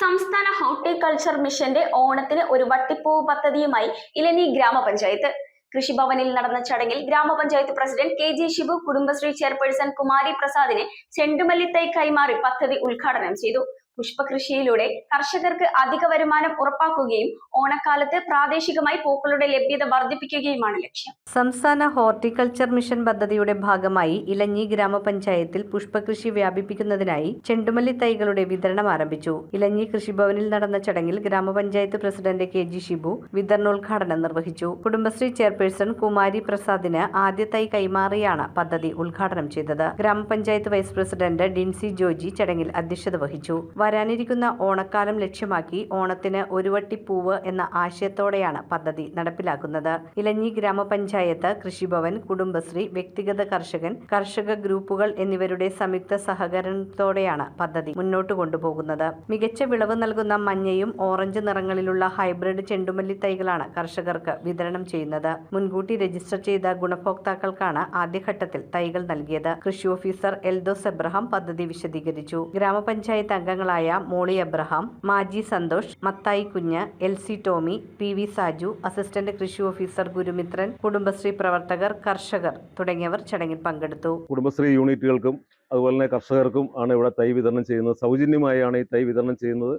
സംസ്ഥാന ഹോർട്ടികൾച്ചർ മിഷന്റെ ഓണത്തിന് ഒരു വട്ടിപ്പൂവ് പദ്ധതിയുമായി ഇലഞ്ഞി ഗ്രാമപഞ്ചായത്ത്. കൃഷിഭവനിൽ നടന്ന ചടങ്ങിൽ ഗ്രാമപഞ്ചായത്ത് പ്രസിഡന്റ് കെ.ജി. ഷിബു കുടുംബശ്രീ ചെയർപേഴ്സൺ കുമാരി പ്രസാദിന് ചെണ്ടുമല്ലിത്തൈ കൈമാറി പദ്ധതി ഉദ്ഘാടനം ചെയ്തു. പുഷ്പകൃഷിയിലൂടെ കർഷകർക്ക് അധിക വരുമാനം ഉറപ്പാക്കുകയും ഓണക്കാലത്ത് പ്രാദേശികമായി പൂക്കളുടെ ലഭ്യത വർദ്ധിപ്പിക്കുകയുമാണ് ലക്ഷ്യം. സംസ്ഥാന ഹോർട്ടികൾച്ചർ മിഷൻ പദ്ധതിയുടെ ഭാഗമായി ഇലഞ്ഞി ഗ്രാമപഞ്ചായത്തിൽ പുഷ്പകൃഷി വ്യാപിപ്പിക്കുന്നതിനായി ചെണ്ടുമല്ലി തൈകളുടെ വിതരണം ആരംഭിച്ചു. ഇലഞ്ഞി കൃഷിഭവനിൽ നടന്ന ചടങ്ങിൽ ഗ്രാമപഞ്ചായത്ത് പ്രസിഡന്റ് കെ.ജി. ഷിബു വിതരണോദ്ഘാടനം നിർവഹിച്ചു. കുടുംബശ്രീ ചെയർപേഴ്സൺ കുമാരി പ്രസാദിന് ആദ്യ തൈ കൈമാറിയാണ് പദ്ധതി ഉദ്ഘാടനം ചെയ്തത്. ഗ്രാമപഞ്ചായത്ത് വൈസ് പ്രസിഡന്റ് ഡിൻസി ജോജി ചടങ്ങിൽ അധ്യക്ഷത വഹിച്ചു. വരാനിരിക്കുന്ന ഓണക്കാലം ലക്ഷ്യമാക്കി ഓണത്തിന് ഒരു വട്ടിപ്പൂവ് എന്ന ആശയത്തോടെയാണ് പദ്ധതി നടപ്പിലാക്കുന്നത്. ഇലഞ്ഞി ഗ്രാമപഞ്ചായത്ത്, കൃഷിഭവൻ, കുടുംബശ്രീ, വ്യക്തിഗത കർഷകൻ, കർഷക ഗ്രൂപ്പുകൾ എന്നിവരുടെ സംയുക്ത സഹകരണത്തോടെയാണ് പദ്ധതി മുന്നോട്ട് കൊണ്ടുപോകുന്നത്. മികച്ച വിളവ് നൽകുന്ന മഞ്ഞയും ഓറഞ്ച് നിറങ്ങളിലുള്ള ഹൈബ്രിഡ് ചെണ്ടുമല്ലി തൈകളാണ് കർഷകർക്ക് വിതരണം ചെയ്യുന്നത്. മുൻകൂട്ടി രജിസ്റ്റർ ചെയ്ത ഗുണഭോക്താക്കൾക്കാണ് ആദ്യഘട്ടത്തിൽ തൈകൾ നൽകിയത്. കൃഷി ഓഫീസർ എൽദോസ് എബ്രഹാം പദ്ധതി വിശദീകരിച്ചു. ഗ്രാമപഞ്ചായത്ത് അംഗങ്ങളായ മോളി എബ്രഹാം, മാജി സന്തോഷ്, മത്തായി കുഞ്ഞ്, എൽ.സി. ടോമി, പി.വി. സാജു, അസിസ്റ്റന്റ് കൃഷി ഓഫീസർ ഗുരുമിത്രൻ, കുടുംബശ്രീ പ്രവർത്തകർ, കർഷകർ തുടങ്ങിയവർ ചടങ്ങിൽ പങ്കെടുത്തു. കുടുംബശ്രീ യൂണിറ്റുകൾക്കും അതുപോലെ തന്നെ കർഷകർക്കും ആണ് ഇവിടെ തൈ വിതരണം ചെയ്യുന്നത്. സൗജന്യമായാണ് ഈ തൈ വിതരണം ചെയ്യുന്നത്.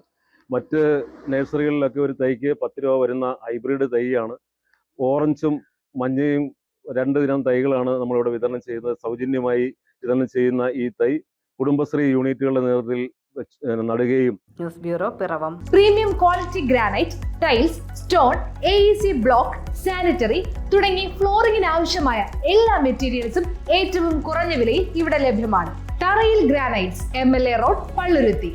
മറ്റ് നഴ്സറികളിലൊക്കെ ഒരു തൈക്ക് 10 രൂപ വരുന്ന ഹൈബ്രിഡ് തൈയാണ്. ഓറഞ്ചും മഞ്ഞയും 2 ഇനം തൈകളാണ് നമ്മളിവിടെ വിതരണം ചെയ്യുന്നത്. സൗജന്യമായി വിതരണം ചെയ്യുന്ന ഈ തൈ കുടുംബശ്രീ യൂണിറ്റുകളുടെ നേതൃത്വത്തിൽ നടുകയും. News bureau, Piravom. Premium quality granite, tiles, stone, AEC block, sanitary തുടങ്ങി ഫ്ലോറിംഗിന് ആവശ്യമായ എല്ലാ മെറ്റീരിയൽസും ഏറ്റവും കുറഞ്ഞ വിലയിൽ ഇവിടെ ലഭ്യമാണ്. തറയിൽ ഗ്രാനൈറ്റ്സ്, MLA റോഡ്, പള്ളുരുത്തി.